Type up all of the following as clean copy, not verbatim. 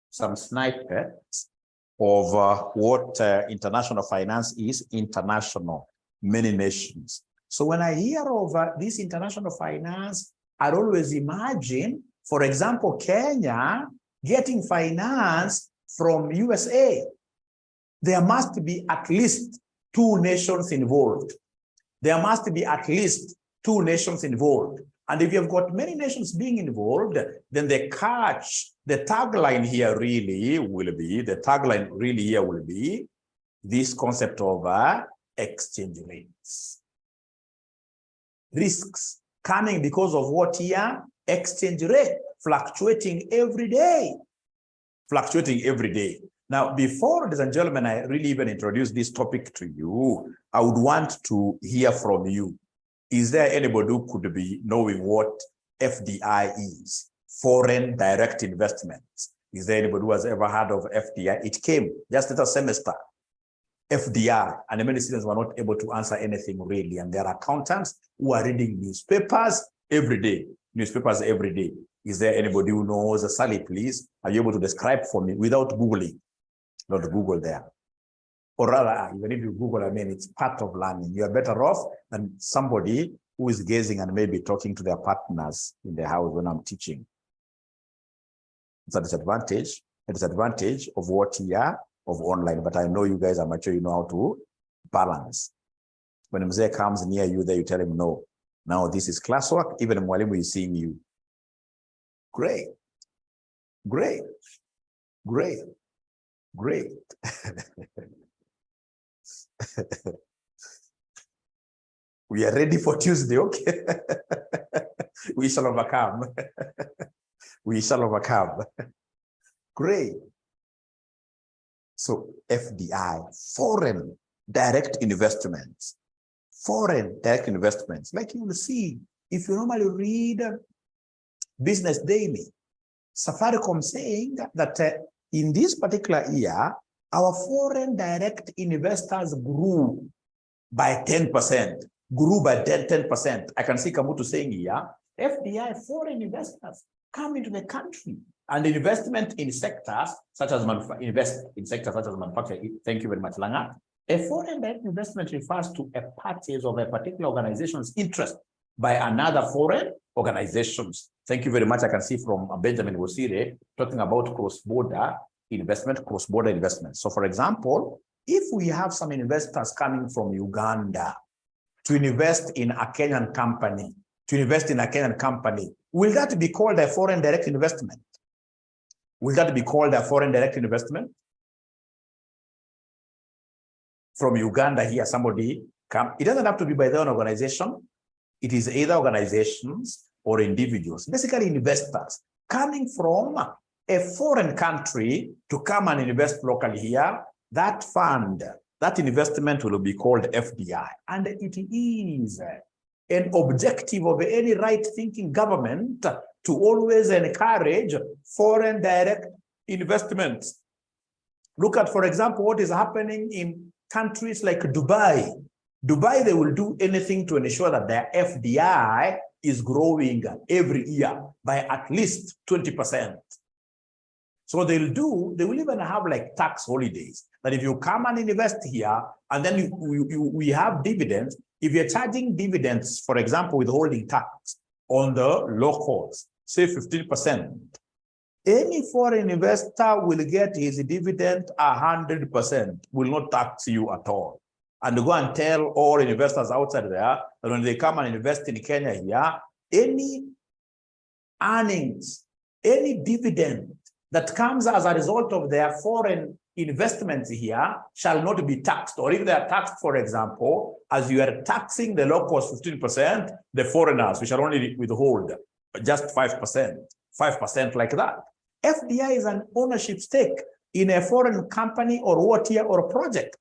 some snippets of what international finance is. International, many nations. So when I hear of this international finance, I always imagine, for example, Kenya getting finance from USA. There must be at least 2 nations involved. There must be at least 2 nations involved. And if you've got many nations being involved, then the tagline here really will be, this concept of exchange rates. Risks coming because of what here? Exchange rate, fluctuating every day. Fluctuating every day. Now, before, ladies and gentlemen, I really even introduce this topic to you, I would want to hear from you. Is there anybody who could be knowing what FDI is? Foreign direct investments. Is there anybody who has ever heard of FDI? It came just this semester. FDI, and many students were not able to answer anything really. And there are accountants who are reading newspapers every day. Newspapers every day. Is there anybody who knows? Sally, please, are you able to describe for me without Googling? Not Google there. Or rather, even if you Google, I mean, it's part of learning. You are better off than somebody who is gazing and maybe talking to their partners in the house when I'm teaching. It's a disadvantage of what here of online, but I know you guys are mature, you know how to balance. When Mzee comes near you, there you tell him, no, now this is classwork, even Mwalimu is seeing you. Great, great, great, great. We are ready for Tuesday, okay? We shall overcome. We shall overcome. Great. So FDI, foreign direct investments. Foreign direct investments. Like you will see, if you normally read Business Daily, Safaricom saying that in this particular year, our foreign direct investors grew by 10%. Grew by 10%. I can see Kamutu saying here, FDI, foreign investors come into the country and investment in sectors such as manufacturing. Thank you very much, Langa. A foreign direct investment refers to a purchase of a particular organization's interest by another foreign organizations. Thank you very much. I can see from Benjamin Wosire talking about cross-border investment, cross-border investment. So for example, if we have some investors coming from Uganda to invest in a Kenyan company, will that be called a foreign direct investment? Will that be called a foreign direct investment? From Uganda here, somebody come. It doesn't have to be by their own organization. It is either organizations or individuals, basically investors coming from a foreign country to come and invest locally here. That fund, that investment will be called FDI. And it is an objective of any right-thinking government to always encourage foreign direct investments. Look at, for example, what is happening in countries like Dubai. Dubai, they will do anything to ensure that their FDI is growing every year by at least 20%. So they will even have like tax holidays, that if you come and invest here, and then we have dividends, if you're charging dividends, for example, withholding tax on the locals, say 15%, any foreign investor will get his dividend 100%, will not tax you at all. And go and tell all investors outside there that when they come and invest in Kenya here, any earnings, any dividend that comes as a result of their foreign investments here shall not be taxed. Or if they are taxed, for example, as you are taxing the locals 15%, the foreigners, we shall only withhold just 5% like that. FDI is an ownership stake in a foreign company or what here, or a project.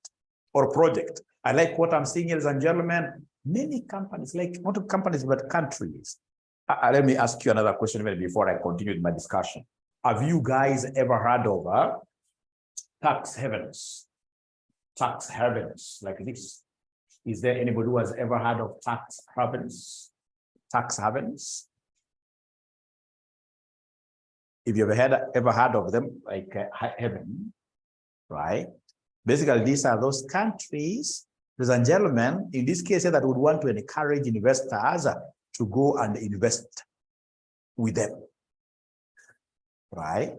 I like what I'm seeing, ladies and gentlemen. Many companies, like not companies, but countries. Let me ask you another question before I continue with my discussion. Have you guys ever heard of tax havens? Tax havens like this. Is there anybody who has ever heard of tax havens? Tax havens? if you've ever heard of them, like Heaven, right? Basically, these are those countries, ladies and gentlemen, in this case, that would want to encourage investors to go and invest with them, right?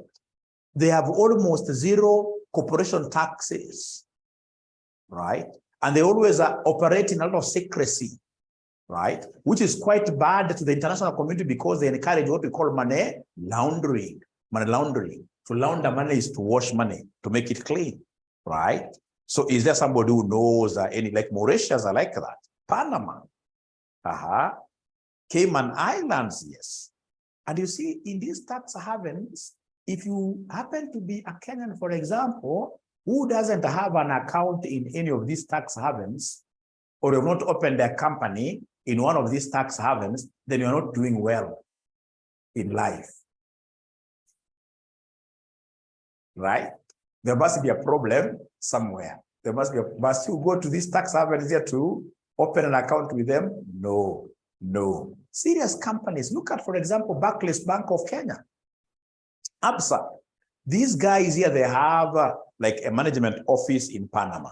They have almost zero corporation taxes, right? And they always operate in a lot of secrecy, right? Which is quite bad to the international community because they encourage what we call money laundering. Money laundering. To launder money is to wash money, to make it clean, right? So is there somebody who knows any, like Mauritius are like that? Panama, Cayman Islands, yes. And you see, in these tax havens, if you happen to be a Kenyan, for example, who doesn't have an account in any of these tax havens, or you've not opened a company in one of these tax havens, then you're not doing well in life. Right? There must be a problem somewhere. There must be must you go to these tax havens here to open an account with them? No, no. Serious companies. Look at, for example, Barclays Bank of Kenya. ABSA. These guys here, they have like a management office in Panama.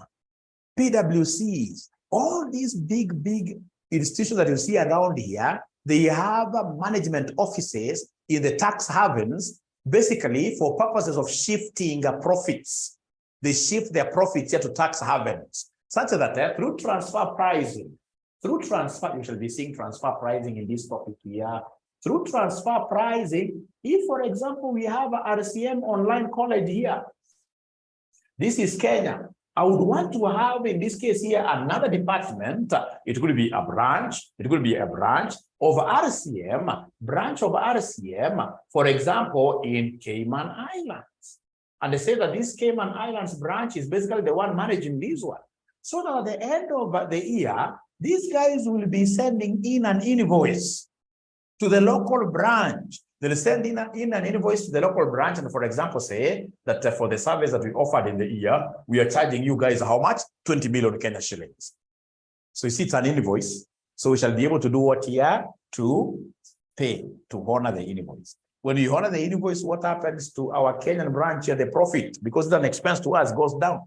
PwCs, all these big institutions that you see around here, they have management offices in the tax havens, basically for purposes of shifting profits. They shift their profits here to tax havens, such that through transfer pricing, you shall be seeing transfer pricing in this topic here. Through transfer pricing, if, for example, we have a RCM online college here, this is Kenya. I would want to have, in this case here, another department. It could be a branch. It could be a branch of RCM, for example, in Cayman Islands. And they say that this Cayman Islands branch is basically the one managing this one. So that at the end of the year, these guys will be sending in an invoice to the local branch. They'll send in an invoice to the local branch, and for example, say that for the service that we offered in the year, we are charging you guys how much? 20 million Kenya shillings. So you see, it's an invoice. So we shall be able to do what here? To pay, to honor the invoice. When you honor the invoice, what happens to our Kenyan branch here? The profit, because it's an expense to us, goes down.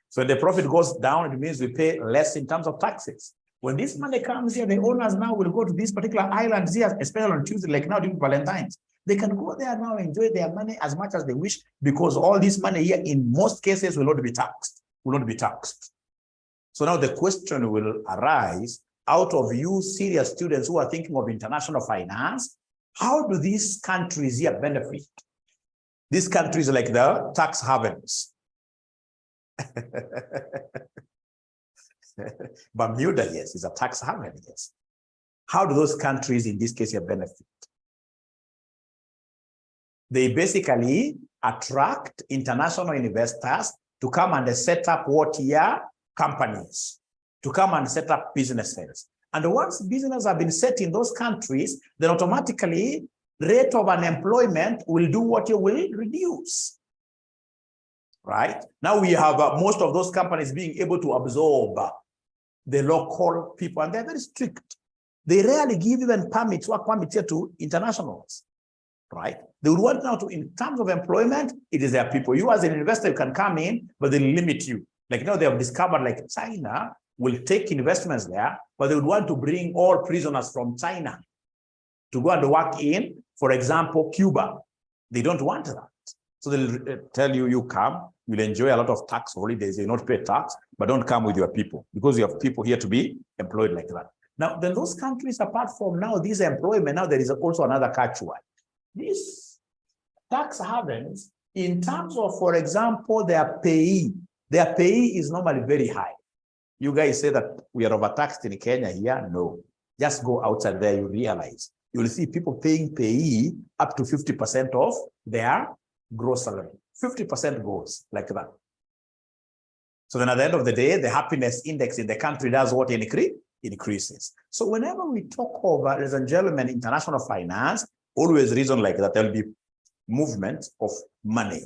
So when the profit goes down, it means we pay less in terms of taxes. When this money comes here, the owners now will go to these particular islands here, especially on Tuesday, like now during Valentine's. They can go there now, enjoy their money as much as they wish, because all this money here, in most cases, will not be taxed. So now the question will arise out of you serious students who are thinking of international finance. How do these countries here benefit? These countries like the tax havens. Bermuda, yes, is a tax haven, yes. How do those countries in this case here benefit? They basically attract international investors to come and set up what here? Companies, to come and set up businesses. And once businesses have been set in those countries, then automatically rate of unemployment will do what you will reduce. Right? Now we have most of those companies being able to absorb the local people, and they're very strict. They rarely give even permits, work permits here to internationals, right? They would want now to, in terms of employment, it is their people. You as an investor, you can come in, but they limit you. Like now they have discovered like China will take investments there, but they would want to bring all prisoners from China to go and work in, for example, Cuba. They don't want that. So they'll tell you, you come, you'll enjoy a lot of tax holidays, you not pay tax, but don't come with your people, because you have people here to be employed like that. Now, then those countries, apart from now this employment, now there is also another catch one. These tax havens, in terms of, for example, their pay is normally very high. You guys say that we are overtaxed in Kenya here. No, just go outside there, you realize. You will see people paying pay up to 50% of their gross salary. 50% goes like that. So then at the end of the day, the happiness index in the country does what? Increases. So whenever we talk about, ladies and gentlemen, international finance, always reason like that, there'll be movement of money.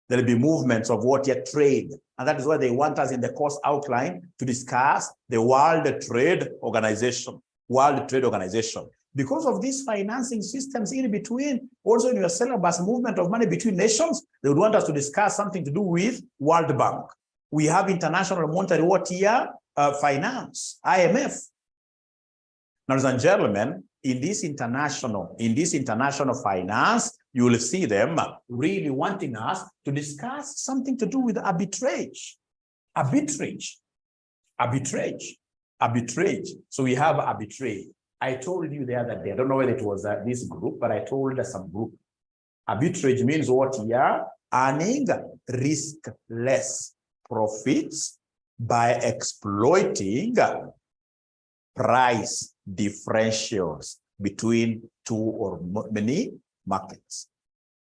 There'll be movements of what you trade. And that is why they want us in the course outline to discuss the World Trade Organization. World Trade Organization. Because of these financing systems in between, also in your syllabus, movement of money between nations, they would want us to discuss something to do with World Bank. We have International Monetary Finance, IMF. Now, ladies and gentlemen, in this international finance, you will see them really wanting us to discuss something to do with arbitrage. Arbitrage. So we have arbitrage. I told you the other day, I don't know whether it was this group, but I told some group. Arbitrage means what here? Earning riskless profits by exploiting price differentials between two or many markets.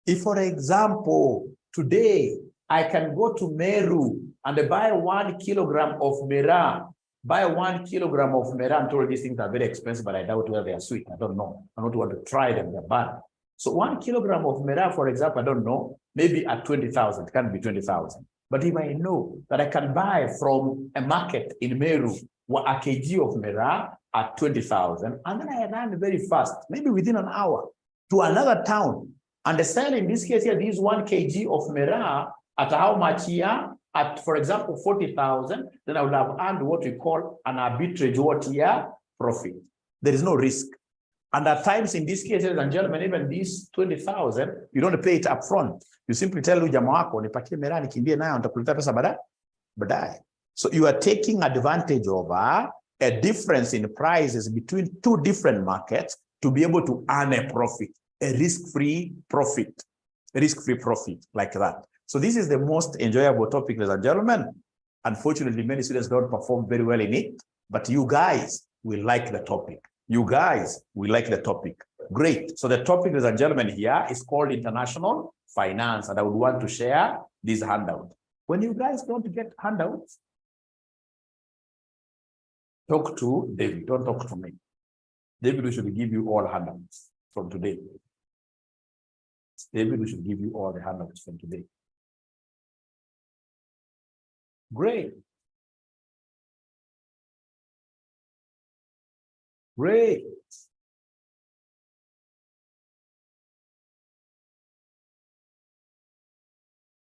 If, for example, today I can go to Meru and buy 1 kilogram of Mera, I'm told these things are very expensive, but I doubt whether they are sweet. I don't know. I don't want to try them. They're bad. So 1 kilogram of Mera, for example, I don't know, maybe at 20,000, it can't be 20,000. But if I know that I can buy from a market in Meru a kg of Mera at 20,000, and then I run very fast, maybe within an hour, to another town, and sell, in this case here, this 1 kg of Mera at how much here? At, for example, 40,000, then I would have earned what we call an arbitrage profit. There is no risk. And at times, in these cases, and gentlemen, even these 20,000, you don't pay it up front. You simply tell jamaa wako, nipatie Mera nikimbie nayo, nitakuletea pesa baadaye. So you are taking advantage of a difference in prices between two different markets to be able to earn a profit, a risk-free profit like that. So this is the most enjoyable topic, ladies and gentlemen. Unfortunately, many students don't perform very well in it, but you guys will like the topic. Great. So the topic, ladies and gentlemen, here is called International Finance, and I would want to share this handout. When you guys don't get handouts, talk to David, don't talk to me. David, we should give you all handouts from today. David, we should give you all the handouts from today. Great.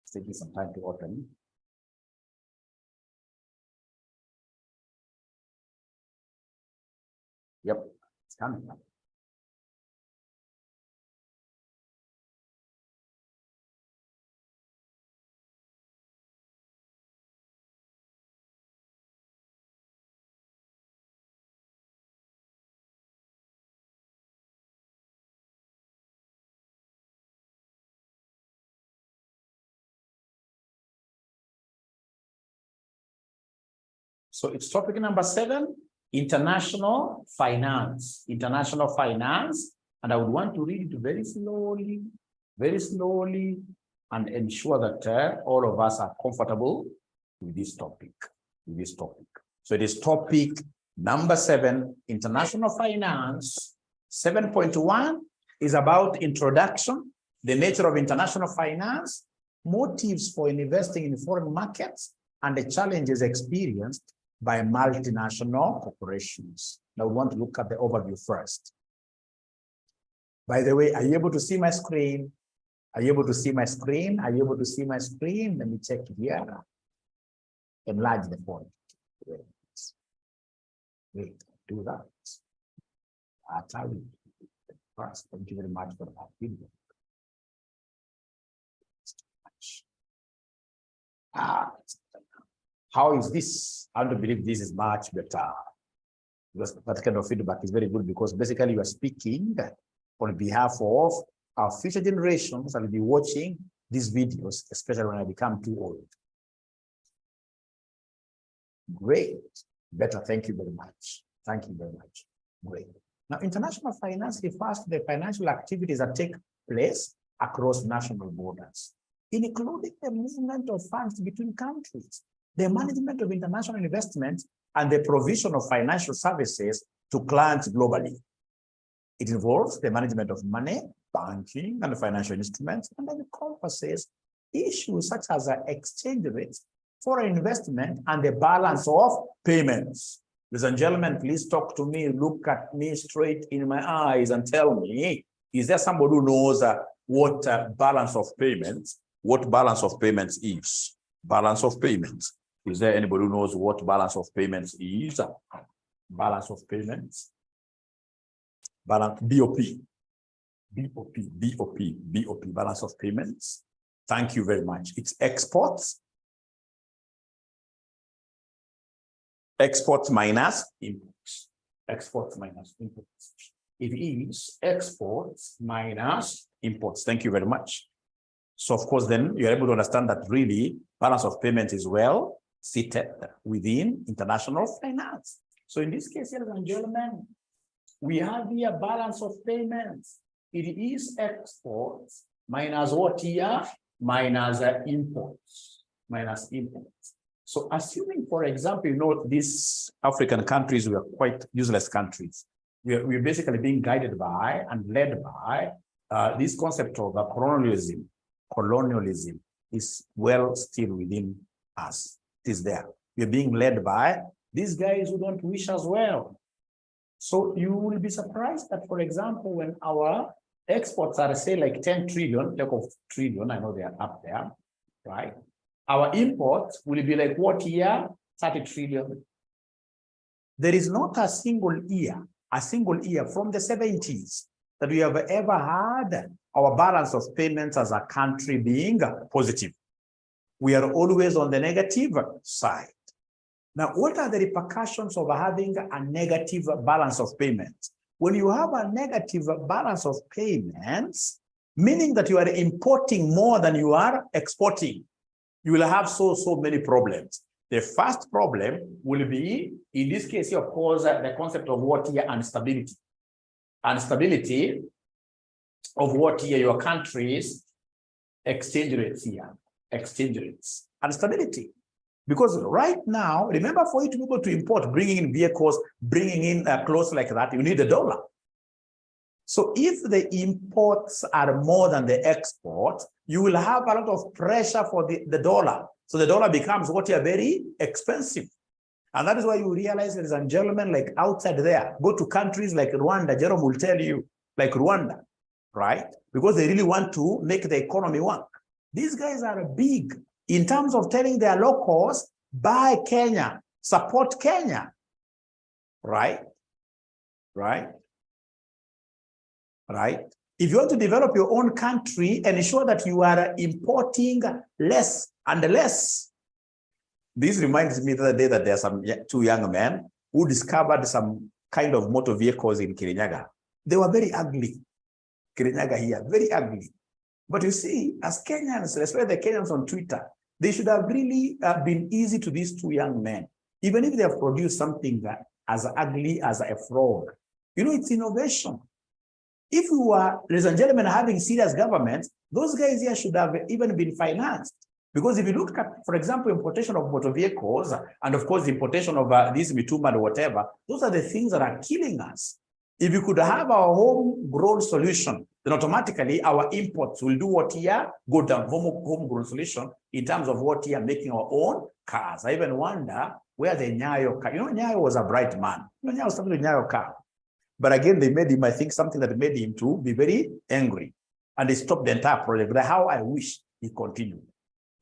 It's taking some time to open. Yep, it's coming up. So it's topic number 7, international finance. International finance. And I would want to read it very slowly, and ensure that all of us are comfortable with this topic. So it is topic number 7, international finance. 7.1 is about introduction, the nature of international finance, motives for investing in foreign markets, and the challenges experienced by multinational corporations. Now we want to look at the overview first. By the way, are you able to see my screen? Let me check here. Enlarge the font. Wait, do that. I'll tell you first. Thank you very much for that video. How is this? I don't believe this is much better. Because that kind of feedback is very good, because basically you are speaking on behalf of our future generations that will be watching these videos, especially when I become too old. Great. Better. Thank you very much. Great. Now, international finance refers to the financial activities that take place across national borders, including the movement of funds between countries, the management of international investments, and the provision of financial services to clients globally. It involves the management of money, banking, and financial instruments, and then encompasses issues such as exchange rates, foreign investment, and the balance of payments. Ladies and gentlemen, please talk to me, look at me straight in my eyes and tell me, is there somebody who knows what balance of payments is? Balance of payments. Is there anybody who knows what balance of payments is? Balance of payments. Balance, BOP, balance of payments. Thank you very much. It's exports. Exports minus imports. Exports minus imports. It is exports minus imports. Thank you very much. So of course, then you're able to understand that really balance of payments is well seated within international finance. So in this case, ladies and gentlemen, we have here balance of payments. It is exports minus what here? Minus imports. Minus imports. So assuming, for example, you know, these African countries were quite useless countries. We're basically being guided by and led by this concept of colonialism. Colonialism is well still within us. It is there. We're being led by these guys who don't wish us well. So you will be surprised that, for example, when our exports are, say, like 10 trillion, talk of trillion, I know they are up there, right? Our imports will be like what year? 30 trillion. There is not a single year from the 70s that we have ever had our balance of payments as a country being positive. We are always on the negative side. Now, what are the repercussions of having a negative balance of payments? When you have a negative balance of payments, meaning that you are importing more than you are exporting, you will have so many problems. The first problem will be, in this case, of course, the concept of what here? Instability. Instability of what here? Your country's exchange rates here. Exchange rates. Instability. Because right now, remember, for you to be able to import, bringing in vehicles, bringing in clothes like that, you need the dollar. So if the imports are more than the exports, you will have a lot of pressure for the dollar. So the dollar becomes what are very expensive. And that is why you realize, ladies and gentlemen, like outside there, go to countries like Rwanda, Jerome will tell you, like Rwanda, right? Because they really want to make the economy work. These guys are big in terms of telling their locals, buy Kenya, support Kenya, right? Right? Right? If you want to develop your own country, ensure that you are importing less and less. This reminds me the other day that there are some two young men who discovered some kind of motor vehicles in Kirinyaga. They were very ugly. Kirinyaga here, very ugly. But you see, as Kenyans, especially the Kenyans on Twitter, they should have really been easy to these two young men, even if they have produced something as ugly as a frog. You know, it's innovation. If we were, ladies and gentlemen, having serious governments, those guys here should have even been financed. Because if you look at, for example, importation of motor vehicles, and of course, the importation of these mituma or whatever, those are the things that are killing us. If you could have our homegrown solution, then automatically our imports will do what here? Go down, homegrown solution in terms of what here? Making our own cars. I even wonder where the Nyayo car, you know, Nyayo was a bright man. You know, Nyayo started with Nyayo car. But again, they made him, I think, something that made him to be very angry. And they stopped the entire project. But how I wish he continued.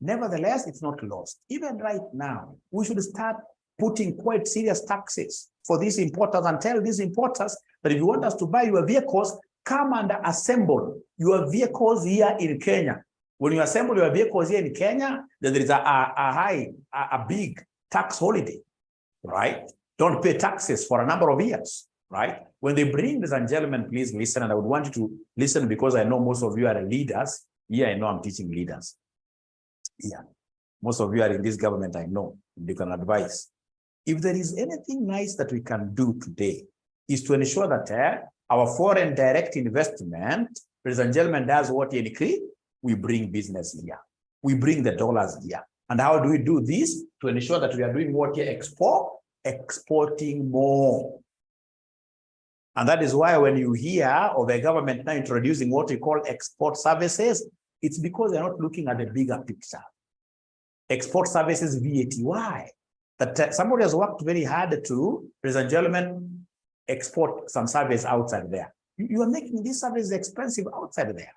Nevertheless, it's not lost. Even right now, we should start putting quite serious taxes for these importers and tell these importers that if you want us to buy your vehicles, come and assemble your vehicles here in Kenya. When you assemble your vehicles here in Kenya, then there is a big tax holiday, right? Don't pay taxes for a number of years, right? When they bring this, and gentlemen, please listen, and I would want you to listen because I know most of you are leaders. Here, I know I'm teaching leaders. Yeah, most of you are in this government, I know, you can advise. If there is anything nice that we can do today, is to ensure that our foreign direct investment, ladies and gentlemen, does what in Crete? We bring business here. We bring the dollars here. And how do we do this? To ensure that we are doing what here? Exporting more. And that is why when you hear of a government now introducing what we call export services, it's because they're not looking at the bigger picture. Export services VAT, why? that somebody has worked very hard to, ladies and gentlemen, export some service outside there. You are making these services expensive outside there.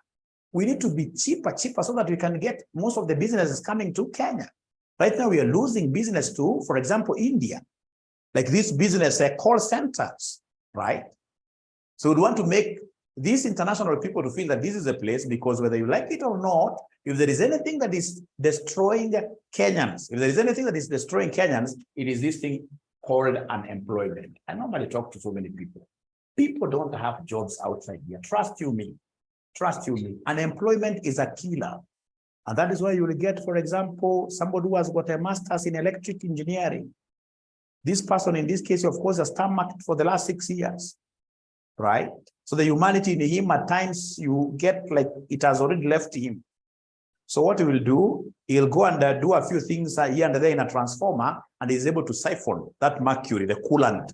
We need to be cheaper so that we can get most of the businesses coming to Kenya. Right now, we are losing business to, for example, India. Like this business call centers, right? So we want to make these international people to feel that this is a place, because whether you like it or not, if there is anything that is destroying Kenyans, if there is anything that is destroying Kenyans, it is this thing called unemployment. I normally talk to so many people. People don't have jobs outside here. Trust you me. Trust you me. Unemployment is a killer. And that is why you will get, for example, somebody who has got a master's in electric engineering. This person, in this case, of course, has stomached for the last 6 years, right? So the humanity in him, at times, you get like it has already left him. So what he will do, he'll go and do a few things here and there in a transformer, and he's able to siphon that mercury, the coolant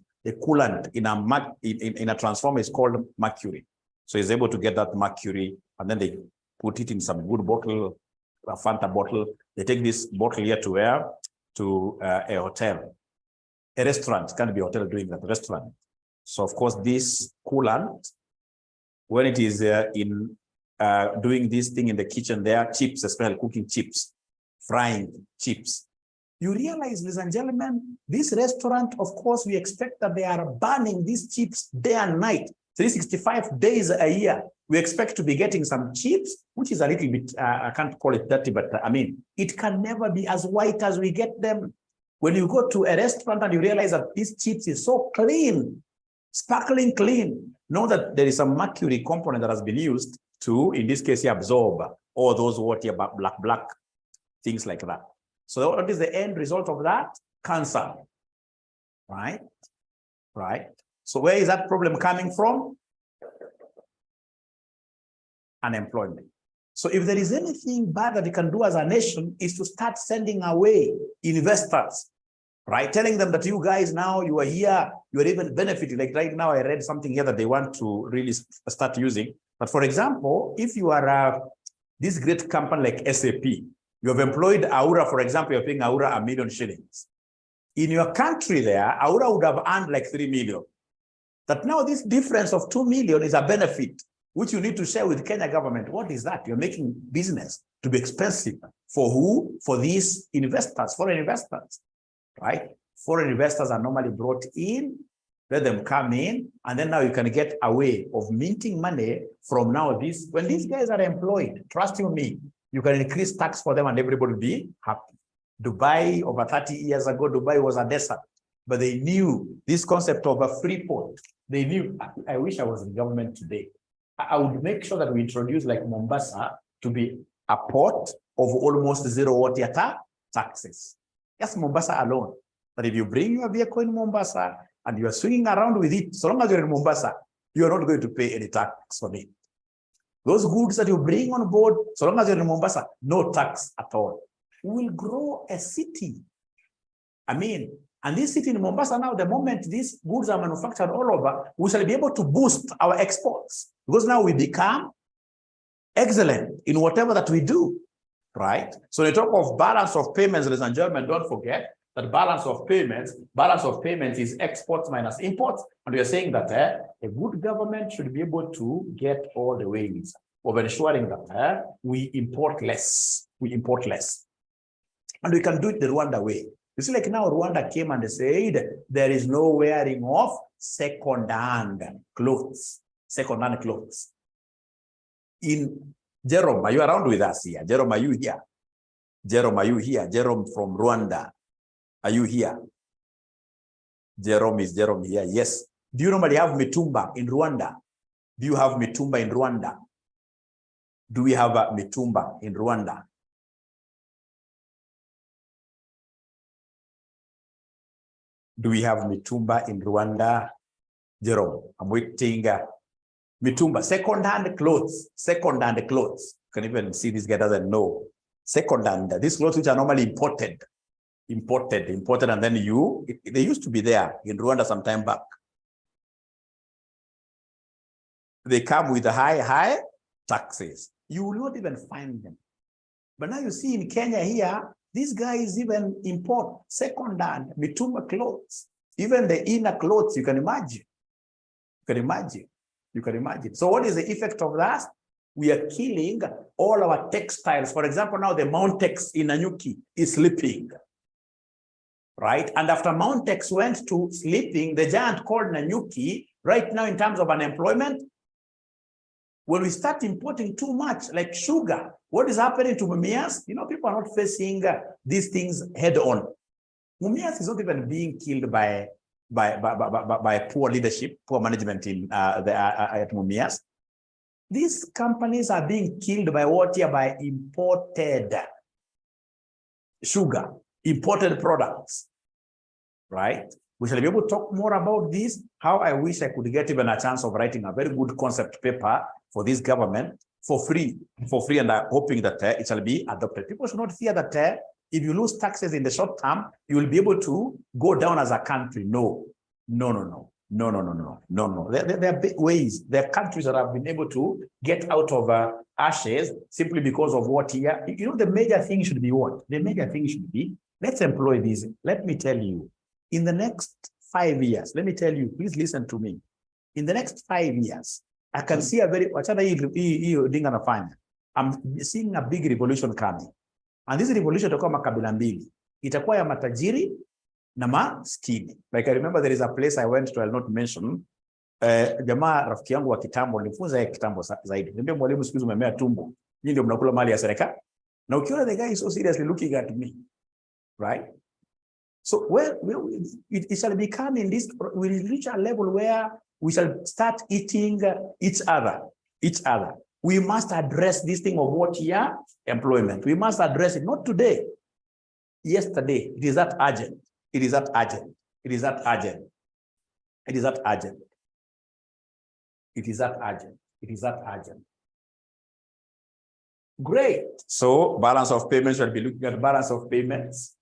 in a transformer is called mercury. So he's able to get that mercury, and then they put it in some good bottle, a Fanta bottle. They take this bottle here to where? To a hotel. A restaurant, can't be a hotel doing that, restaurant. So of course, this coolant, when it is doing this thing in the kitchen there, chips, especially cooking chips, frying chips, you realize, ladies and gentlemen, this restaurant, of course, we expect that they are burning these chips day and night, 365 days a year. We expect to be getting some chips, which is a little bit, I can't call it dirty, but I mean, it can never be as white as we get them. When you go to a restaurant and you realize that these chips is so clean, sparkling clean, know that there is some mercury component that has been used to, in this case, absorb all those water, black, things like that. So what is the end result of that? Cancer, right? Right. So where is that problem coming from? Unemployment. So if there is anything bad that we can do as a nation, is to start sending away investors, right? Telling them that you guys now, you are here, you are even benefiting. Like right now, I read something here that they want to really start using. But for example, if you are this great company like SAP, you have employed Aura, for example, you're paying Aura $1 million shillings. In your country there, Aura would have earned like 3 million. That now this difference of 2 million is a benefit, which you need to share with Kenya government. What is that? You're making business to be expensive. For who? For these investors, foreign investors, right? Foreign investors are normally brought in, let them come in, and then now you can get a way of minting money from now this. When these guys are employed, trust you me, you can increase tax for them and everybody will be happy. Dubai, over 30 years ago, Dubai was a desert, but they knew this concept of a free port. They knew. I wish I was in government today. I would make sure that we introduce like Mombasa to be a port of almost zero water taxes. Just Mombasa alone. But if you bring your vehicle in Mombasa and you are swinging around with it, so long as you're in Mombasa, you are not going to pay any tax on it. Those goods that you bring on board, so long as you're in Mombasa, no tax at all. We will grow a city. I mean, and this city in Mombasa now, the moment these goods are manufactured all over, we shall be able to boost our exports, because now we become excellent in whatever that we do, right? So the talk of balance of payments, ladies and gentlemen, don't forget that balance of payments is exports minus imports. And we are saying that a good government should be able to get all the ways of ensuring that we import less. And we can do it the Rwanda way. You see, like now Rwanda came and said, there is no wearing of second-hand clothes. Second-hand clothes. In Jerome, are you around with us here? Jerome, are you here? Jerome, are you here? Jerome from Rwanda. Are you here? Jerome, is Jerome here? Yes. Do you normally have mitumba in Rwanda? Do you have mitumba in Rwanda? Do we have a mitumba in Rwanda? Do we have mitumba in Rwanda? Jerome, I'm waiting. Mitumba, second-hand clothes. Second-hand clothes. You can even see this guy doesn't know. Second-hand, these clothes which are normally imported, and then they used to be there in Rwanda some time back. They come with high taxes. You will not even find them. But now you see in Kenya here, these guys even import second-hand mitumba clothes. Even the inner clothes, you can imagine. You can imagine. You can imagine. So what is the effect of that? We are killing all our textiles. For example, now the Mountex in Nanyuki is sleeping. Right? And after Mountex went to sleeping, the giant called Nanyuki, right now in terms of unemployment, when we start importing too much, like sugar, what is happening to Mumias? You know, people are not facing these things head on. Mumias is not even being killed by poor leadership, poor management in at Mumias. These companies are being killed by what here? By imported sugar, imported products, right? We shall be able to talk more about this. How I wish I could get even a chance of writing a very good concept paper for this government for free, and I'm hoping that it shall be adopted. People should not fear that if you lose taxes in the short term, you will be able to go down as a country. No. There are big ways. There are countries that have been able to get out of ashes simply because of what here. You know, the major thing should be what? The major thing should be, let's employ these. Let me tell you, in the next 5 years, let me tell you, please listen to me. In the next 5 years, I can see a very, I'm seeing a big revolution coming. And this revolution itakuwa makabila mbili. Itakuwa ya matajiri na maskini. Like I remember there is a place I went to, I'll not mention. Jamaa rafiki yangu wa kitambo, nilifunza yeye kitambo zaidi. Niambia mwalimu siku hizo umemea tumbo. Nyinyi ndio mnakula mali ya serikali. Na ukiona the guy is so seriously looking at me. Right? So it shall become in this, we will reach a level where we shall start eating each other. We must address this thing of what here? Employment. We must address it, not today, yesterday. It is that urgent. It is that urgent. It is that urgent. It is that urgent. It is that urgent. It is that urgent. Great. So balance of payments, we'll be looking at balance of payments.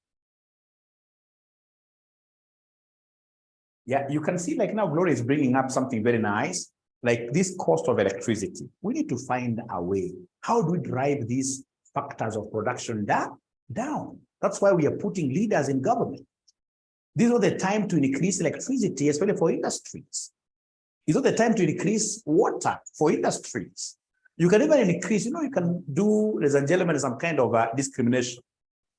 Yeah, you can see like now Gloria is bringing up something very nice, like this cost of electricity. We need to find a way. How do we drive these factors of production down? That's why we are putting leaders in government. This is not the time to increase electricity, especially for industries. It's not the time to increase water for industries. You can even increase, you know, you can do, ladies and gentlemen, some kind of discrimination.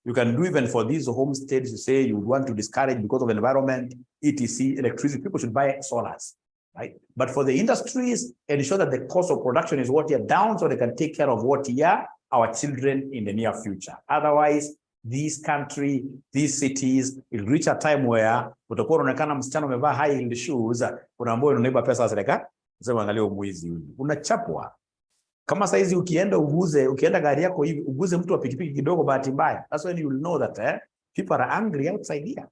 You can do even for these homesteads, you say you want to discourage because of environment, etc., electricity, people should buy solars, right? But for the industries, ensure that the cost of production is what you're down so they can take care of what here our children in the near future. Otherwise, this country, these cities will reach a time where utakuwa unaonekana msichana umevaa high heeled shoes, unaambiwa unaiba pesa serikali, sasa angalia mwizi huyu. Unachapwa. Kama saizi ukienda gari yako hivi, uguze mtu wa pikipiki kidogo bahati mbaya. That's when you will know that people are angry outside here.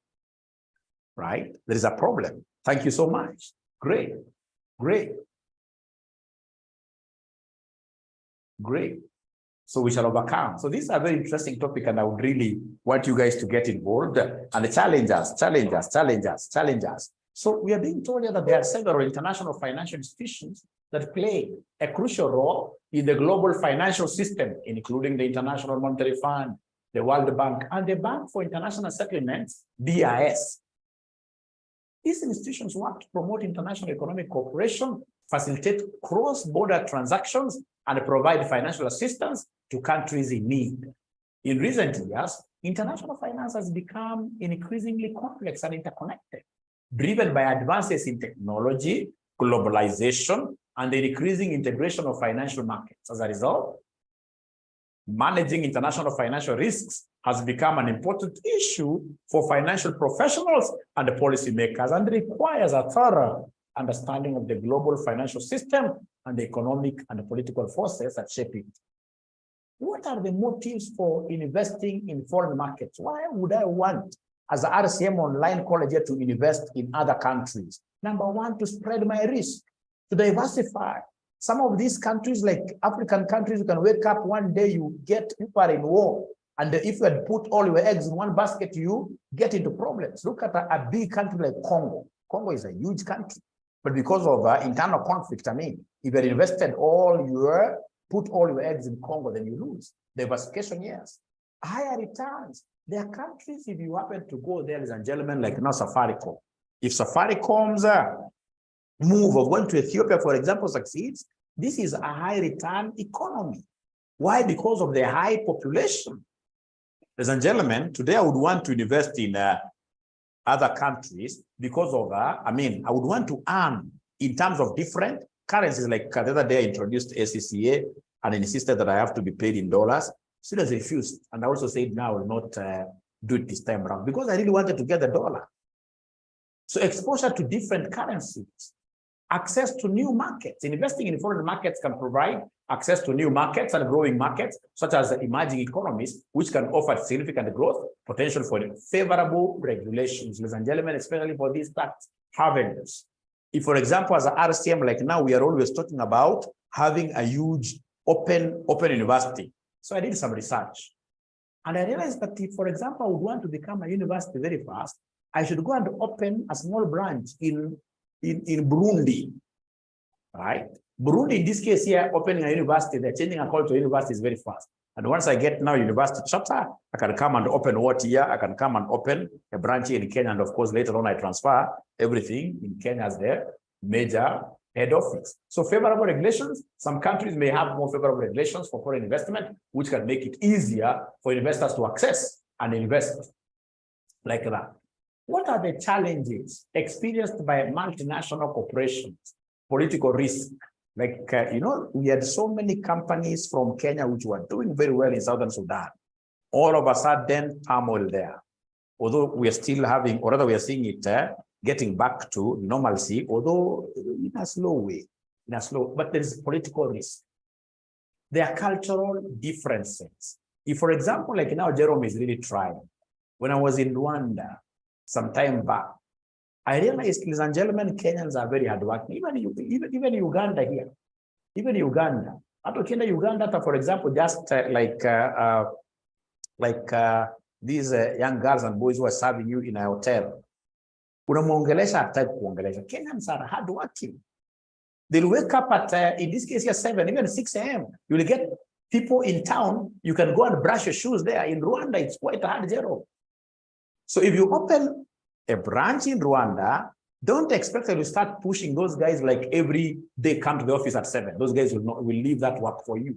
Right? There is a problem. Thank you so much. Great. So we shall overcome. So this is a very interesting topic and I would really want you guys to get involved and the challenges. So we are being told here that there are several international financial institutions that play a crucial role in the global financial system, including the International Monetary Fund, the World Bank, and the Bank for International Settlements, BIS. These institutions work to promote international economic cooperation, facilitate cross-border transactions, and provide financial assistance to countries in need. In recent years, international finance has become increasingly complex and interconnected, driven by advances in technology, globalization, and the increasing integration of financial markets. As a result, managing international financial risks has become an important issue for financial professionals and policymakers and requires a thorough understanding of the global financial system and the economic and political forces that shape it. What are the motives for investing in foreign markets? Why would I want, as an RCM online college, to invest in other countries? Number one, to spread my risk, to diversify. Some of these countries, like African countries, you can wake up one day, you get people in war. And if you had put all your eggs in one basket, you get into problems. Look at a big country like Congo. Congo is a huge country. But because of internal conflict, I mean, if you had invested put all your eggs in Congo, then you lose. Diversification, yes. Higher returns. There are countries, if you happen to go there, ladies and gentlemen, like now Safaricom. If Safaricom's move of going to Ethiopia, for example, succeeds, this is a high return economy. Why? Because of the high population. Ladies and gentlemen, today I would want to invest in other countries because of, I would want to earn in terms of different currencies. Like the other day I introduced 𝒐𝒇𝒆𝒓 and insisted that I have to be paid in dollars. Students refused. And I also said, now I will not do it this time around because I really wanted to get the dollar. So exposure to different currencies, access to new markets. Investing in foreign markets can provide access to new markets and growing markets, such as emerging economies, which can offer significant growth potential for favorable regulations, ladies and gentlemen, especially for these tax havens. If, for example, as an RCM, like now, we are always talking about having a huge open university. So I did some research. And I realized that if, for example, I would want to become a university very fast, I should go and open a small branch in Burundi, right? Burundi, in this case here, opening a university, they're changing a call to university is very fast. And once I get now university chapter, I can come and open what here? I can come and open a branch here in Kenya. And of course, later on, I transfer everything in Kenya as their major head office. So favorable regulations, some countries may have more favorable regulations for foreign investment, which can make it easier for investors to access and invest like that. What are the challenges experienced by multinational corporations? Political risk. Like, we had so many companies from Kenya which were doing very well in Southern Sudan. All of a sudden, turmoil there. Although we are still having, or rather we are seeing it getting back to normalcy, although in a slow way, but there is political risk. There are cultural differences. If, for example, like now Jerome is really trying. When I was in Rwanda some time back, I realized, ladies and gentlemen, Kenyans are very hardworking. Even Uganda here, even Uganda. After Kenya, Uganda, for example, just these young girls and boys who are serving you in a hotel. Kenyans are hardworking. They'll wake up at, in this case here, 7, even 6 a.m. You will get people in town. You can go and brush your shoes there. In Rwanda, it's quite hard, Zero. So if you open a branch in Rwanda, don't expect that you start pushing those guys like every day come to the office at 7. Those guys will leave that work for you.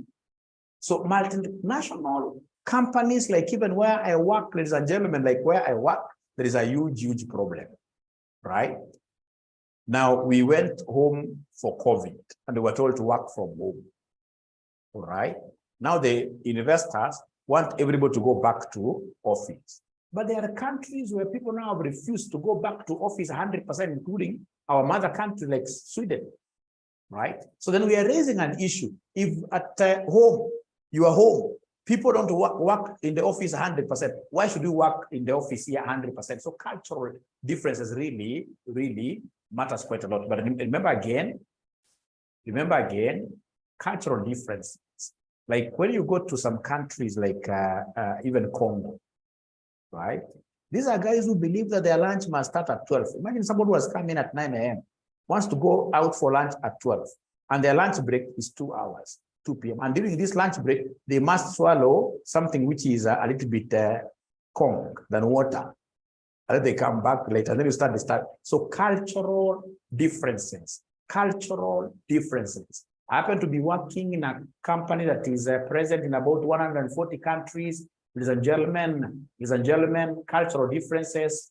So multinational companies, like even where I work, ladies and gentlemen, like where I work, there is a huge problem, right? Now, we went home for COVID and they were told to work from home, all right? Now the investors want everybody to go back to office. But there are countries where people now have refused to go back to office 100%, including our mother country like Sweden, right? So then we are raising an issue. If at home, you are home, people don't work in the office 100%, why should you work in the office here 100%? So cultural differences really matters quite a lot. But remember again, cultural differences. Like when you go to some countries like even Congo, right? These are guys who believe that their lunch must start at 12. Imagine somebody who has come in at 9 a.m., wants to go out for lunch at 12, and their lunch break is 2 hours, 2 p.m. And during this lunch break, they must swallow something which is a little bit conk than water. And then they come back later, and then you start. So cultural differences. I happen to be working in a company that is present in about 140 countries. Ladies and gentlemen, cultural differences,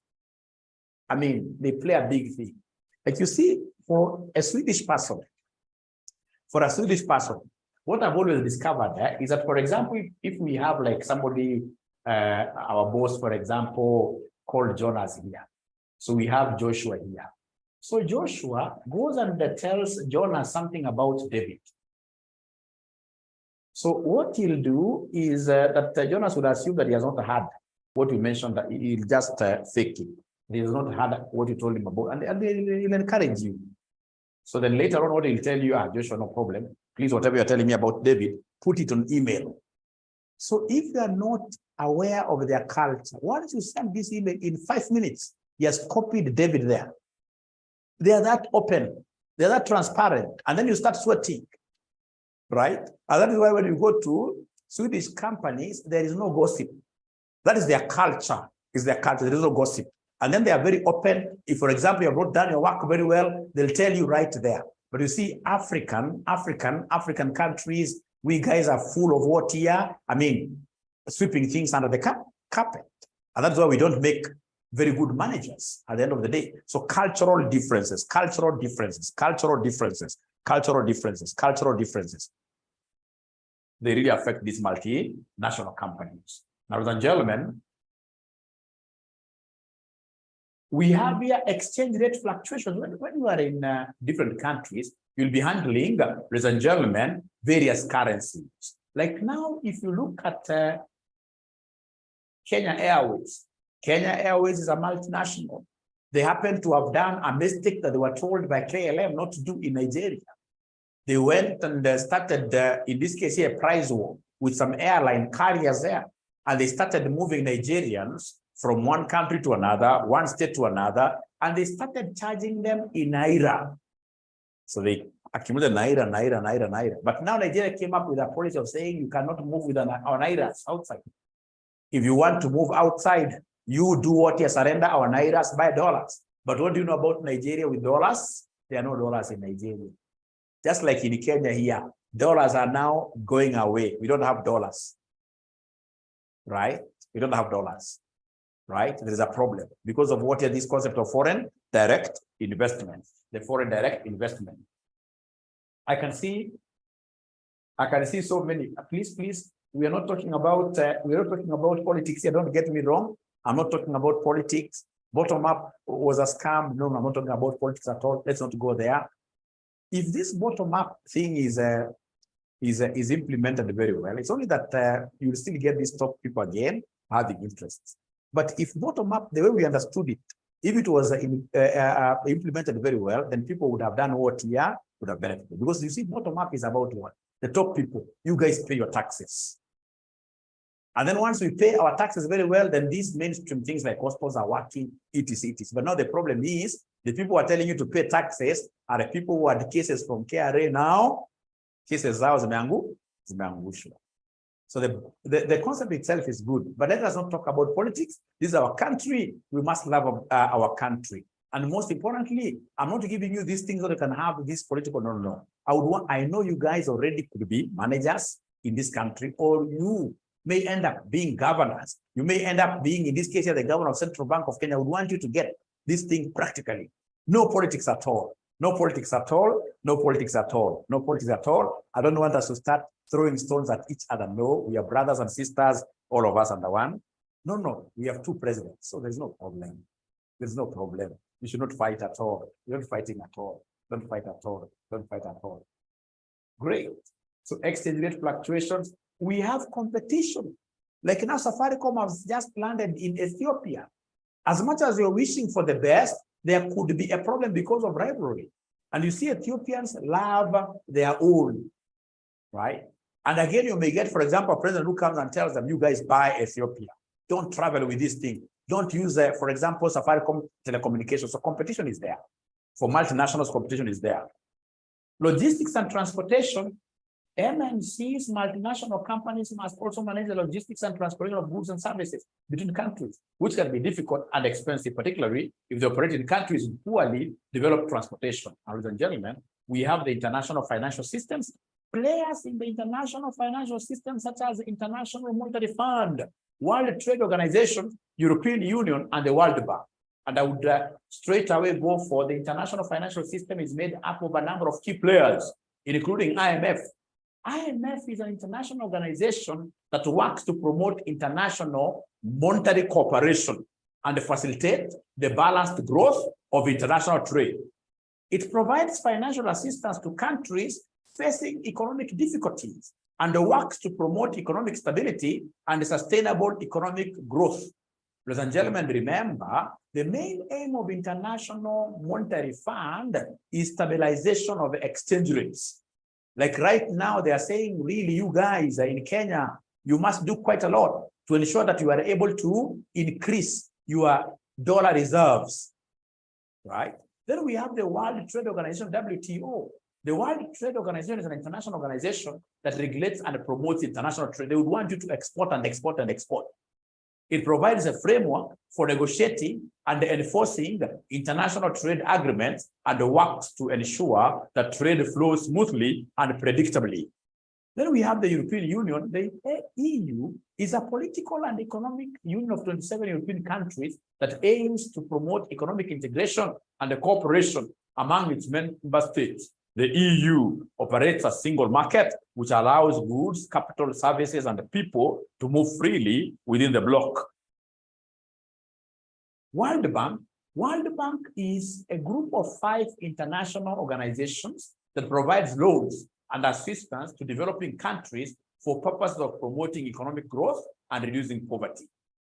they play a big thing. Like you see, for a Swedish person, what I've always discovered is that, for example, if we have like somebody, our boss, for example, called Jonas here. So we have Joshua here. So Joshua goes and tells Jonas something about David. So what he'll do is that Jonas would assume that he has not heard what you mentioned, that he'll just fake it. He has not heard what you told him about, and he'll encourage you. So then later on, what he'll tell you, Joshua, no problem. Please, whatever you're telling me about David, put it on email. So if you are not aware of their culture, once you send this email in 5 minutes, he has copied David there. They are that open, they are that transparent, and then you start sweating. Right? And that is why when you go to Swedish companies, there is no gossip. That is their culture. Is their culture. There is no gossip. And then they are very open. If, for example, you have not done your work very well, they'll tell you right there. But you see, African countries, we guys are full of what here? I mean, sweeping things under the carpet. And that's why we don't make very good managers at the end of the day. So cultural differences, they really affect these multinational companies. Now, ladies and gentlemen, we have here exchange rate fluctuations. When you are in different countries, you'll be handling, ladies and gentlemen, various currencies. Like now, if you look at Kenya Airways. Kenya Airways is a multinational. They happen to have done a mistake that they were told by KLM not to do in Nigeria. They went and started, in this case here, a price war with some airline carriers there. And they started moving Nigerians from one country to another, one state to another, and they started charging them in Naira. So they accumulated Naira. But now Nigeria came up with a policy of saying you cannot move with our Nairas outside. If you want to move outside, you do what you surrender our Nairas, buy dollars. But what do you know about Nigeria with dollars? There are no dollars in Nigeria. Just like in Kenya here, dollars are now going away. We don't have dollars, right? We don't have dollars, right? There is a problem because of what is this concept of foreign direct investment, the foreign direct investment. I can see so many. Please, we are not talking about politics here. Don't get me wrong. I'm not talking about politics. Bottom up was a scam. No, I'm not talking about politics at all. Let's not go there. If this bottom up thing is implemented very well, it's only that you'll still get these top people again having interests. But if bottom up, the way we understood it, if it was implemented very well, then people would have done what here would have benefited. Because you see, bottom up is about what? The top people. You guys pay your taxes. And then once we pay our taxes very well, then these mainstream things like hospitals are working, etc. But now the problem is the people who are telling you to pay taxes are the people who had cases from KRA now. Cases zao zimeangushwa. So the concept itself is good, but let us not talk about politics. This is our country. We must love our country. And most importantly, I'm not giving you these things so you can have this political, no. I know you guys already could be managers in this country, or you may end up being governors. You may end up being, in this case, the governor of Central Bank of Kenya. I would want you to get this thing practically. No politics at all. No politics at all. No politics at all. No politics at all. I don't want us to start throwing stones at each other. No, we are brothers and sisters, all of us under one. No, we have two presidents, so there's no problem. There's no problem. You should not fight at all. You're not fighting at all. Don't fight at all. Don't fight at all. Great. So exchange rate fluctuations. We have competition. Like now, Safaricom has just landed in Ethiopia. As much as you're wishing for the best, there could be a problem because of rivalry. And you see, Ethiopians love their own, right? And again, you may get, for example, a president who comes and tells them, you guys buy Ethiopia. Don't travel with this thing. Don't use, for example, Safaricom telecommunications. So competition is there. For multinationals, competition is there. Logistics and transportation. MNCs, multinational companies must also manage the logistics and transportation of goods and services between countries, which can be difficult and expensive, particularly if they operate in countries with poorly developed transportation. Ladies and gentlemen, we have the international financial systems. Players in the international financial system, such as the International Monetary Fund, World Trade Organization, European Union, and the World Bank. And I would straight away go for the international financial system is made up of a number of key players, including IMF. IMF is an international organization that works to promote international monetary cooperation and facilitate the balanced growth of international trade. It provides financial assistance to countries facing economic difficulties and works to promote economic stability and sustainable economic growth. Ladies and gentlemen, remember, the main aim of International Monetary Fund is stabilization of exchange rates. Like right now, they are saying, really, you guys in Kenya, you must do quite a lot to ensure that you are able to increase your dollar reserves, right? Then we have the World Trade Organization, WTO. The World Trade Organization is an international organization that regulates and promotes international trade. They would want you to export and export and export. It provides a framework for negotiating and enforcing international trade agreements and works to ensure that trade flows smoothly and predictably. Then we have the European Union. The EU is a political and economic union of 27 European countries that aims to promote economic integration and cooperation among its member states. The EU operates a single market, which allows goods, capital, services, and people to move freely within the bloc. World Bank is a group of 5 international organizations that provides loans and assistance to developing countries for purposes of promoting economic growth and reducing poverty.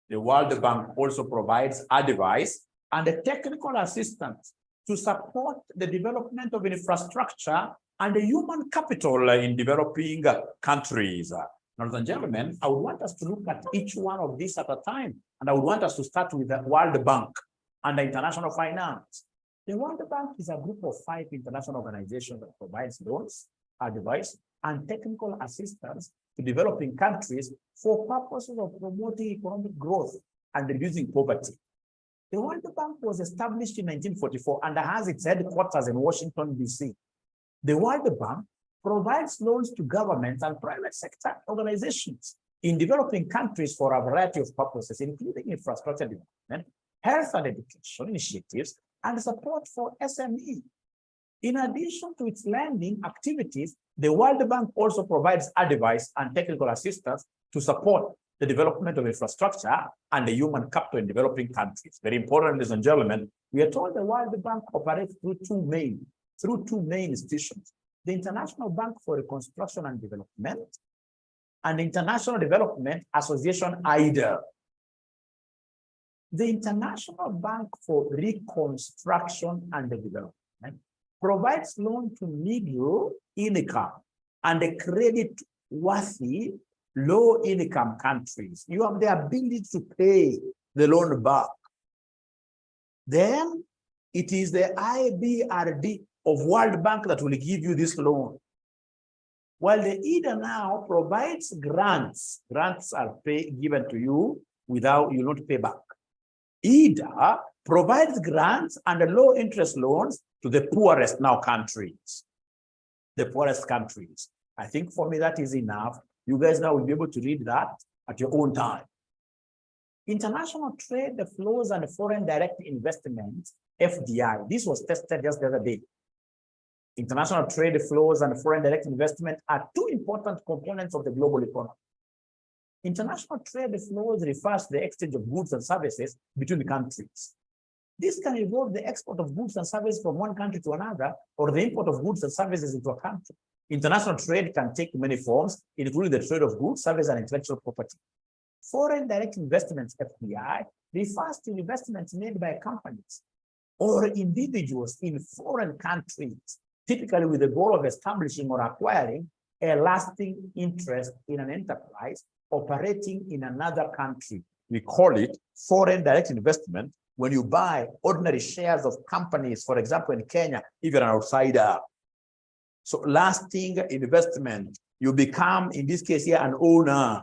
The World Bank also provides advice and technical assistance to support the development of infrastructure and human capital in developing countries. Ladies and gentlemen, I would want us to look at each one of these at a time, and I would want us to start with the World Bank and the international finance. The World Bank is a group of 5 international organizations that provides loans, advice, and technical assistance to developing countries for purposes of promoting economic growth and reducing poverty. The World Bank was established in 1944 and has its headquarters in Washington, D.C. The World Bank provides loans to governments and private sector organizations in developing countries for a variety of purposes, including infrastructure development, health and education initiatives, and support for SME. In addition to its lending activities, the World Bank also provides advice and technical assistance to support the development of infrastructure and the human capital in developing countries. Very important, ladies and gentlemen. We are told the World Bank operates through two main institutions: the International Bank for Reconstruction and Development and the International Development Association, IDA. The International Bank for Reconstruction and Development provides loan to middle income and credit-worthy low-income countries. You have the ability to pay the loan back. Then it is the IBRD of World Bank that will give you this loan. While the IDA now provides grants. Grants are given to you without you not pay back. IDA provides grants and low-interest loans to the poorest now countries. The poorest countries. I think for me that is enough. You guys now will be able to read that at your own time. International trade flows and foreign direct investments, FDI. This was tested just the other day. International trade flows and foreign direct investment are 2 important components of the global economy. International trade flows refers to the exchange of goods and services between countries. This can involve the export of goods and services from one country to another, or the import of goods and services into a country. International trade can take many forms, including the trade of goods, services, and intellectual property. Foreign direct investments, FDI, refers to investments made by companies or individuals in foreign countries, typically with the goal of establishing or acquiring a lasting interest in an enterprise operating in another country. We call it foreign direct investment when you buy ordinary shares of companies, for example, in Kenya, if you're an outsider. So lasting investment, you become, in this case here, an owner.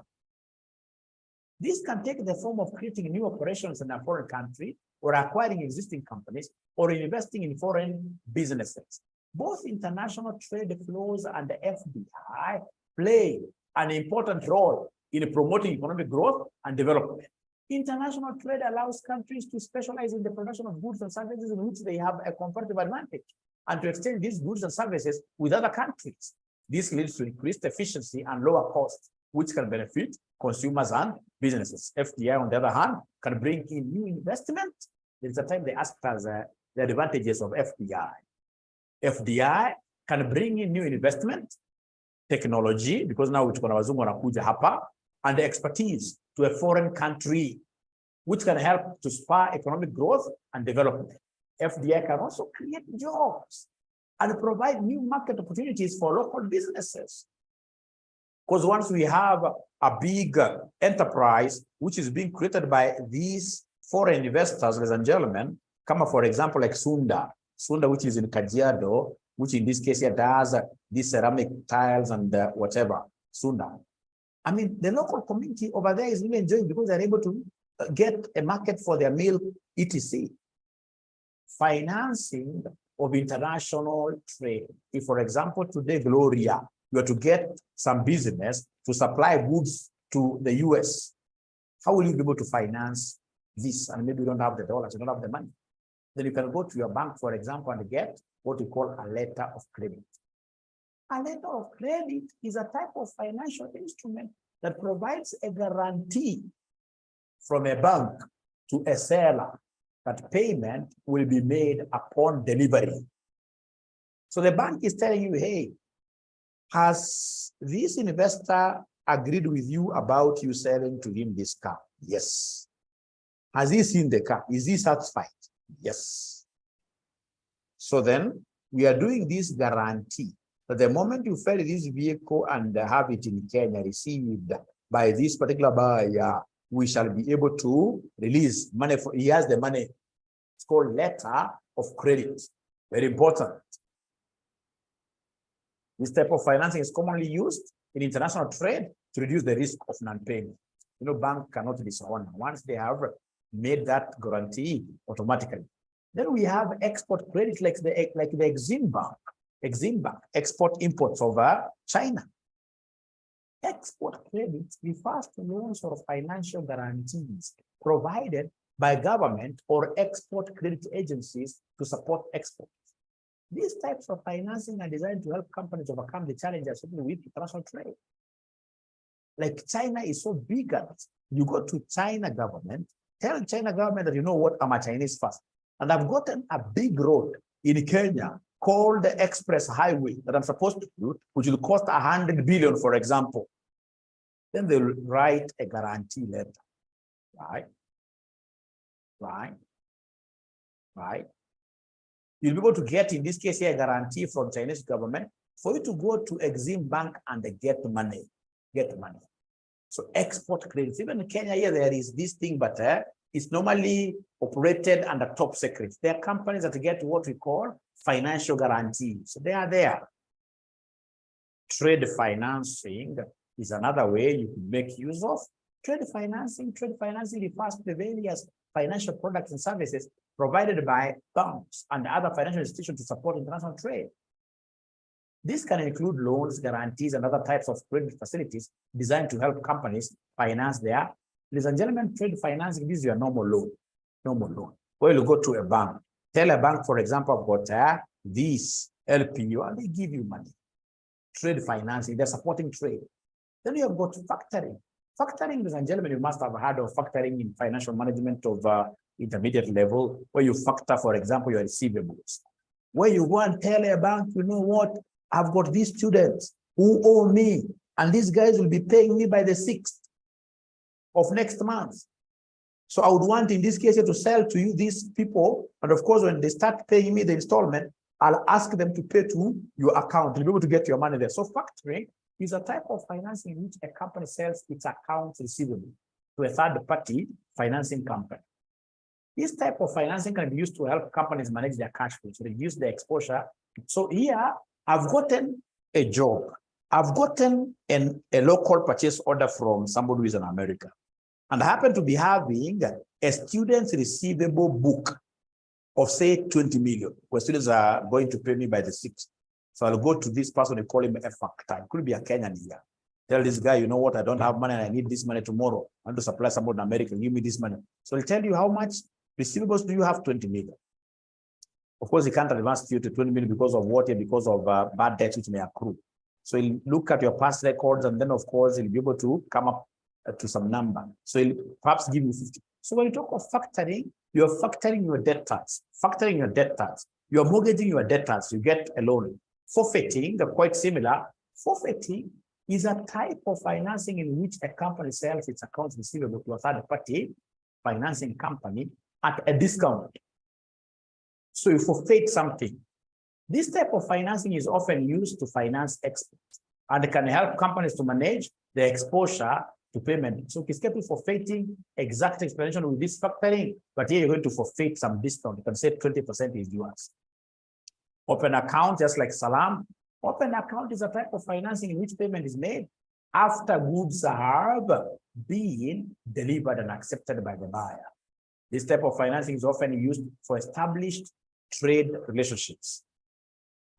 This can take the form of creating new operations in a foreign country, or acquiring existing companies, or investing in foreign businesses. Both international trade flows and the FDI play an important role in promoting economic growth and development. International trade allows countries to specialize in the production of goods and services in which they have a comparative advantage, and to exchange these goods and services with other countries. This leads to increased efficiency and lower costs, which can benefit consumers and businesses. FDI, on the other hand, can bring in new investment. There's a time they asked us the advantages of FDI. FDI can bring in new investment, technology, because now it's wanakuja hapa, and expertise to a foreign country, which can help to spur economic growth and development. FDI can also create jobs and provide new market opportunities for local businesses. Because once we have a big enterprise which is being created by these foreign investors, ladies and gentlemen, come for example like Sunda, which is in Kajiado, which in this case here does these ceramic tiles and whatever, Sunda. I mean, the local community over there is really enjoying because they're able to get a market for their milk, etc. Financing of international trade. If, for example, today, Gloria, you are to get some business to supply goods to the US, how will you be able to finance this? And maybe you don't have the dollars, you don't have the money. Then you can go to your bank, for example, and get what we call a letter of credit. A letter of credit is a type of financial instrument that provides a guarantee from a bank to a seller that payment will be made upon delivery. So the bank is telling you, hey, has this investor agreed with you about you selling to him this car? Yes. Has he seen the car? Is he satisfied? Yes. So then we are doing this guarantee that the moment you sell this vehicle and have it in Kenya received by this particular buyer, we shall be able to release money for, he has the money. It's called letter of credit. Very important. This type of financing is commonly used in international trade to reduce the risk of non-payment. You know, bank cannot disown once they have made that guarantee automatically. Then we have export credit like the Exim Bank, export imports over China. Export credit refers to loans or financial guarantees provided by government or export credit agencies to support exports. These types of financing are designed to help companies overcome the challenges with international trade. Like China is so big at it. You go to China government, tell China government that you know what, I'm a Chinese first. And I've gotten a big road in Kenya called the Express Highway that I'm supposed to do, which will cost 100 billion, for example. Then they'll write a guarantee letter, right? You'll be able to get, in this case here, a guarantee from Chinese government for you to go to Exim Bank and get money. So export credits, even in Kenya here, there is this thing, but it's normally operated under top secret. There are companies that get what we call financial guarantees. So they are there. Trade financing is another way you can make use of. Trade financing refers to the various financial products and services provided by banks and other financial institutions to support international trade. This can include loans, guarantees, and other types of credit facilities designed to help companies finance their, ladies and gentlemen, trade financing. This is your normal loan. Where you go to a bank, tell a bank, for example, I've got this LPU, and they give you money. Trade financing, they're supporting trade. Then you have got factoring. Factoring, ladies and gentlemen, you must have heard of factoring in financial management of intermediate level, where you factor, for example, your receivables. Where you go and tell a bank, you know what, I've got these students who owe me, and these guys will be paying me by the 6th of next month. So I would want, in this case, to sell to you these people. And of course, when they start paying me the installment, I'll ask them to pay to your account to be able to get your money there. So factoring is a type of financing in which a company sells its accounts receivable to a third-party financing company. This type of financing can be used to help companies manage their cash flow, to reduce their exposure. So here, I've gotten a job. I've gotten a local purchase order from somebody who is in America. And I happen to be having a student's receivable book of, say, 20 million, where students are going to pay me by the 6th. So I'll go to this person and call him a factor. It could be a Kenyan here. Tell this guy, you know what, I don't have money and I need this money tomorrow. I want to supply someone in America, give me this money. So he'll tell you how much receivables do you have, 20 million. Of course, he can't advance you to 20 million because of what? Because of bad debts which may accrue. So he'll look at your past records, and then, of course, he'll be able to come up to some number. So he'll perhaps give you 50. So when you talk of factoring, you're factoring your debtors, you're mortgaging your debtors, you get a loan. Forfeiting, they're quite similar. Forfeiting is a type of financing in which a company sells its accounts receivable to a third-party financing company at a discount. So you forfeit something. This type of financing is often used to finance exports, and it can help companies to manage their exposure to payment. So it's kept forfeiting, exact explanation with this factoring, but here you're going to forfeit some discount. You can say 20% is yours. Open account, just like Salam. Open account is a type of financing in which payment is made after goods have been delivered and accepted by the buyer. This type of financing is often used for established trade relationships.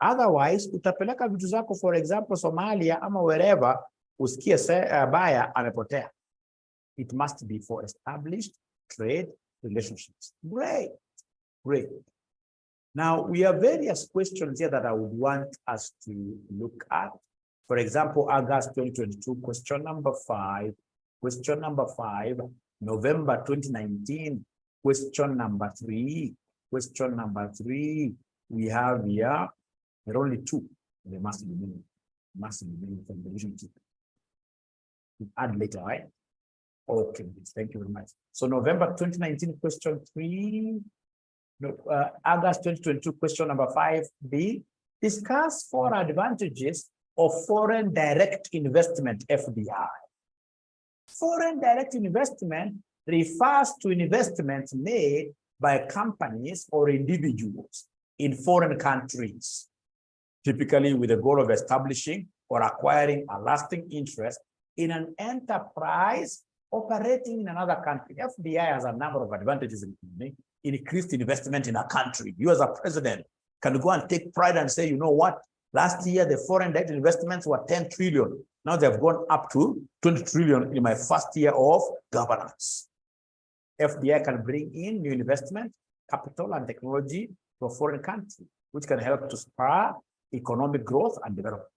Otherwise, utapeleka vitu zako, for example, Somalia ama wherever, usikie buyer amepotea. It must be for established trade relationships. Great, great. Now, we have various questions here that I would want us to look at. For example, August 2022, question number 5. Question number 5, November 2019, question number 3. Question number 3, we have here, there are only 2. There must be many. Must be many from the relationship. Add later, right? Okay, thank you very much. So November 2019, question 3. No, August 2022, question number 5B. Discuss 4 advantages of foreign direct investment, FDI. Foreign direct investment refers to investments made by companies or individuals in foreign countries, typically with the goal of establishing or acquiring a lasting interest in an enterprise operating in another country. FDI has a number of advantages, including increased investment in a country. You as a president can go and take pride and say, you know what? Last year, the foreign direct investments were 10 trillion. Now they've gone up to 20 trillion in my first year of governance. FDI can bring in new investment, capital, and technology to a foreign country, which can help to spur economic growth and development.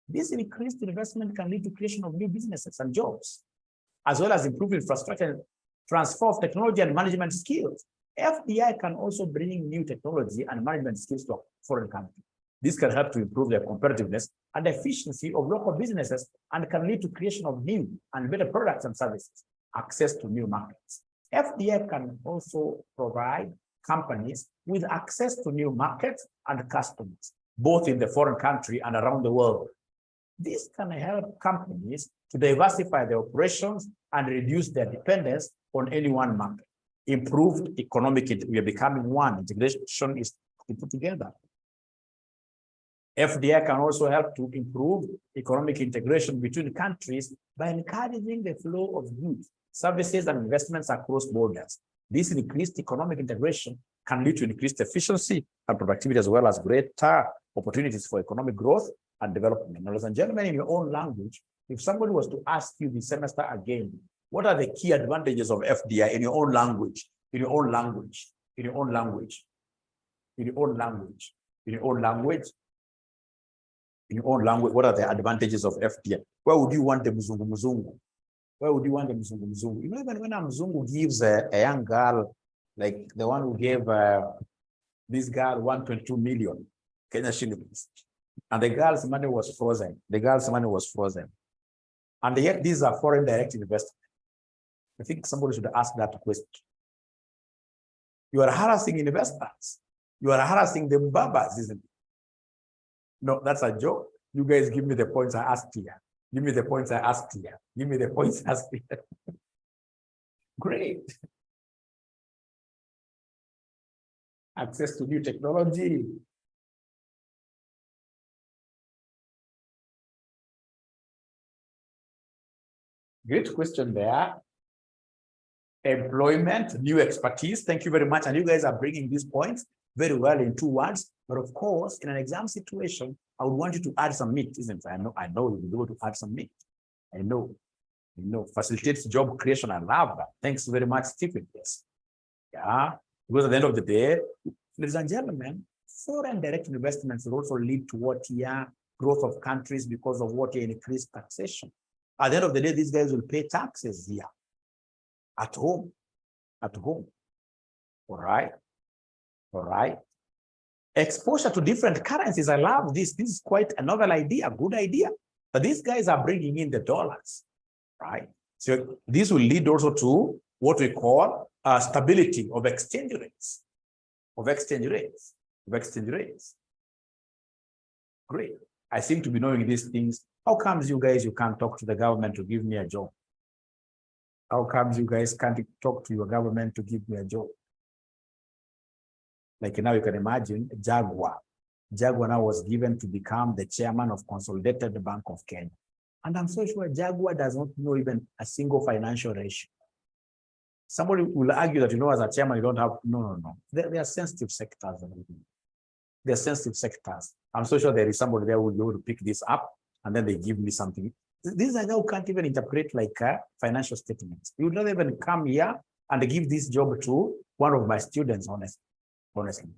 This increased investment can lead to creation of new businesses and jobs, as well as improve infrastructure and transfer of technology and management skills. FDI can also bring new technology and management skills to a foreign country. This can help to improve their competitiveness and efficiency of local businesses and can lead to creation of new and better products and services, access to new markets. FDI can also provide companies with access to new markets and customers, both in the foreign country and around the world. This can help companies to diversify their operations and reduce their dependence on any one market. Improved economic, we are becoming one, integration is put together. FDI can also help to improve economic integration between countries by encouraging the flow of goods, services, and investments across borders. This increased economic integration can lead to increased efficiency and productivity, as well as greater opportunities for economic growth and development. Ladies and gentlemen, in your own language, if somebody was to ask you this semester again, what are the key advantages of FDI in your own language, in your own language, in your own language, in your own language, in your own language, in your own language, what are the advantages of FDI? Where would you want the Mzungu Mzungu? Where would you want the Mzungu Mzungu? You know, even when a Mzungu gives a young girl, like the one who gave this girl 1.2 million Kenya shillings, and the girl's money was frozen. The girl's money was frozen. And yet these are foreign direct investments. I think somebody should ask that question. You are harassing investors. You are harassing the Mbabas, isn't it? No, that's a joke. You guys give me the points I asked here. Give me the points I asked here. Give me the points I asked here. Great. Access to new technology. Great question there. Employment, new expertise. Thank you very much. And you guys are bringing these points very well in 2 words. But of course, in an exam situation, I would want you to add some meat, isn't it? I know you'll be able to add some meat. I know. Facilitates job creation. I love that. Thanks very much, Stephen. Yes. Yeah. Because at the end of the day, ladies and gentlemen, foreign direct investments will also lead to what here growth of countries because of what here increased taxation. At the end of the day, these guys will pay taxes here at home. At home. All right. All right. Exposure to different currencies. I love this. This is quite a novel idea, good idea. But these guys are bringing in the dollars, right? So this will lead also to what we call stability of exchange rates. Great. I seem to be knowing these things. How comes you guys, you can't talk to the government to give me a job? How comes you guys can't talk to your government to give me a job? Like now you can imagine Jaguar. Jaguar now was given to become the chairman of Consolidated Bank of Kenya. And I'm so sure Jaguar does not know even a single financial ratio. Somebody will argue that, as a chairman, you don't have, no. They are sensitive sectors. They're sensitive sectors. I'm so sure there is somebody there who will be able to pick this up, and then they give me something. These are guys who can't even interpret like financial statements. You would not even come here and give this job to one of my students, honestly.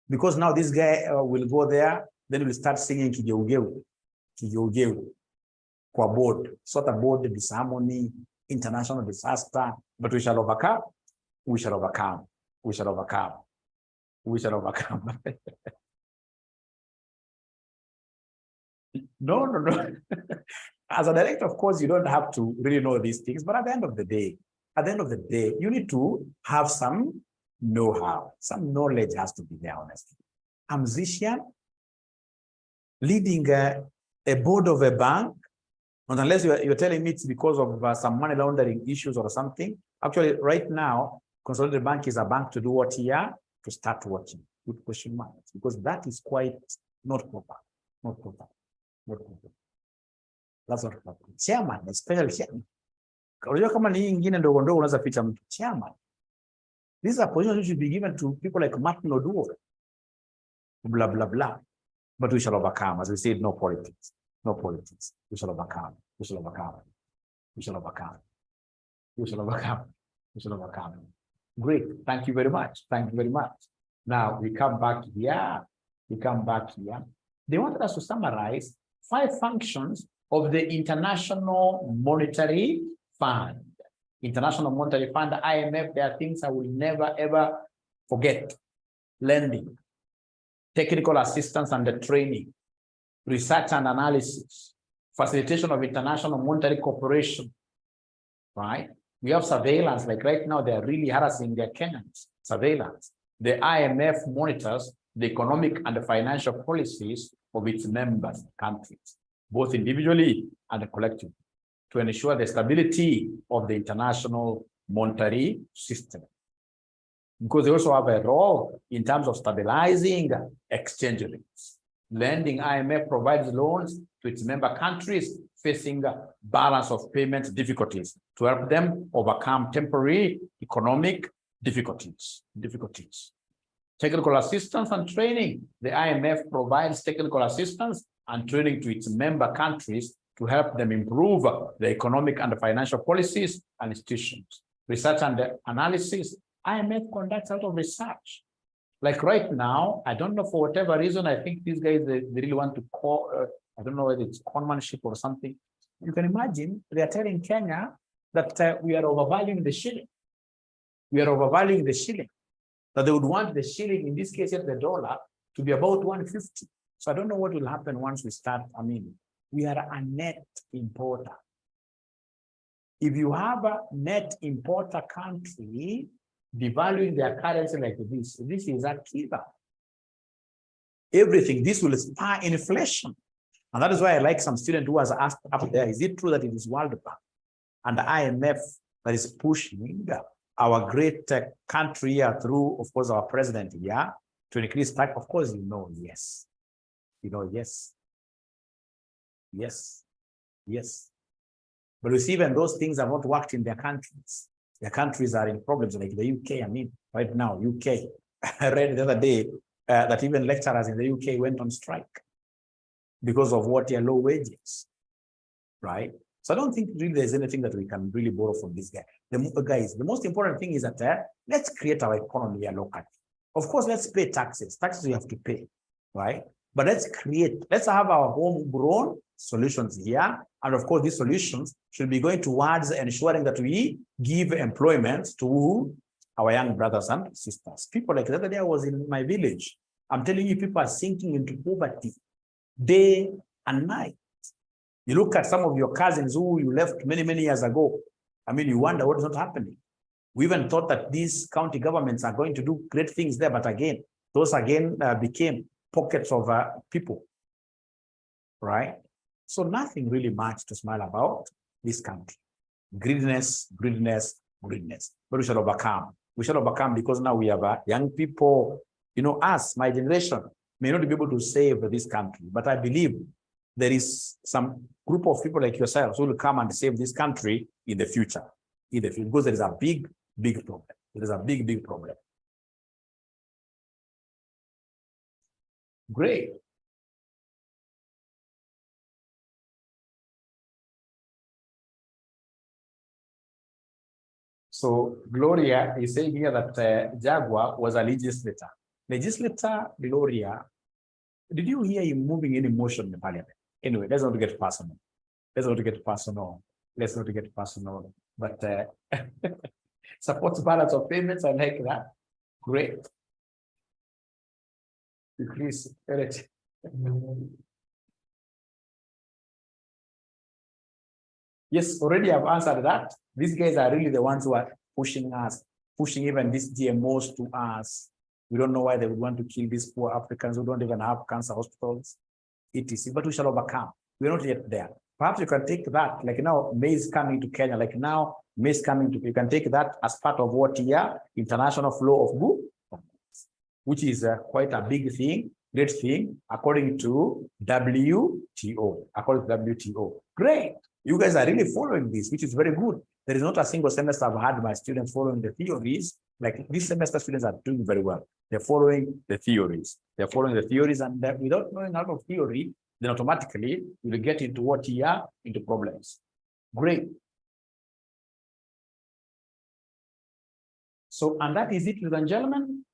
Because now this guy will go there, then we'll start singing Kigeugeu, kwa board, sort of board disharmony, international disaster, but we shall overcome, we shall overcome, we shall overcome, we shall overcome. No. As a director, of course, you don't have to really know these things, but at the end of the day, you need to have some know-how, some knowledge has to be there, honestly. A musician leading a board of a bank, not unless you're telling me it's because of some money laundering issues or something. Actually, right now, Consolidated Bank is a bank to do what here? To start watching with question marks, because that is quite not proper. That's not proper. Chairman, especially chairman. Chairman. These are positions which should be given to people like Martin Oduor. Blah, blah, blah. But we shall overcome. As we said, no politics. No politics. We shall overcome. We shall overcome. We shall overcome. We shall overcome. We shall overcome. Great. Thank you very much. Thank you very much. Now we come back here. They wanted us to summarize 5 functions of the International Monetary Fund. International Monetary Fund, the IMF, there are things I will never ever forget. Lending, technical assistance and the training, research and analysis, facilitation of international monetary cooperation, right? We have surveillance, like right now, they're really harassing their Kenyans. Surveillance. The IMF monitors the economic and the financial policies of its members countries, both individually and collectively, to ensure the stability of the international monetary system. Because they also have a role in terms of stabilizing exchange rates. Lending, IMF provides loans to its member countries facing balance of payment difficulties to help them overcome temporary economic difficulties. Technical assistance and training. The IMF provides technical assistance and training to its member countries to help them improve the economic and financial policies and institutions. Research and analysis. IMF conducts a lot of research. Like right now, I don't know, for whatever reason, I think these guys, they really want to call, I don't know whether it's conmanship or something. You can imagine they are telling Kenya that we are overvaluing the shilling. We are overvaluing the shilling. That they would want the shilling, in this case, the dollar, to be about 150. So I don't know what will happen once we start. I mean, we are a net importer. If you have a net importer country devaluing their currency like this is a killer. Everything, this will spur inflation. And that is why I like some student who has asked up there, is it true that it is World Bank and the IMF that is pushing our great country here through, of course, our president here to increase tax? Of course, yes. Yes. But you see, even those things have not worked in their countries. Their countries are in problems, like the UK. I mean, right now, UK. I read the other day that even lecturers in the UK went on strike because of what their low wages, right? So I don't think really there's anything that we can really borrow from this guy. The most important thing is that let's create our economy here locally. Of course, let's pay taxes. Taxes we have to pay, right? But let's have our homegrown solutions here. And of course, these solutions should be going towards ensuring that we give employment to our young brothers and sisters. People like the other day I was in my village. I'm telling you, people are sinking into poverty day and night. You look at some of your cousins who you left many, many years ago. I mean, you wonder what is not happening. We even thought that these county governments are going to do great things there, but again, those again became pockets of people, right? So nothing really much to smile about this country. Greediness. But we shall overcome. We shall overcome because now we have young people, us, my generation. may not be able to save this country, but I believe there is some group of people like yourselves who will come and save this country in the future, because there is a big, big problem. There is a big, big problem. Great. So Gloria is saying here that Jaguar was a legislator. Legislator Gloria, did you hear him moving any motion in the parliament? Anyway, let's not get personal. Let's not get personal. Let's not get personal. But supports balance of payments, I like that. Great. Increase. Yes, already I've answered that. These guys are really the ones who are pushing us, pushing even these GMOs to us. We don't know why they would want to kill these poor Africans who don't even have cancer hospitals, etc. But we shall overcome. We're not yet there. Perhaps you can take that, like now, maize coming to Kenya, like now, maize coming to, you can take that as part of what here, international flow of goods, which is quite a big thing, great thing, according to WTO. According to WTO. Great. You guys are really following this, which is very good. There is not a single semester I've had my students following the theories. Like this semester, students are doing very well. They're following the theories. They're following the theories, and without knowing a lot of theory, then automatically you will get into what here, into problems. Great. So, and that is it, ladies and gentlemen.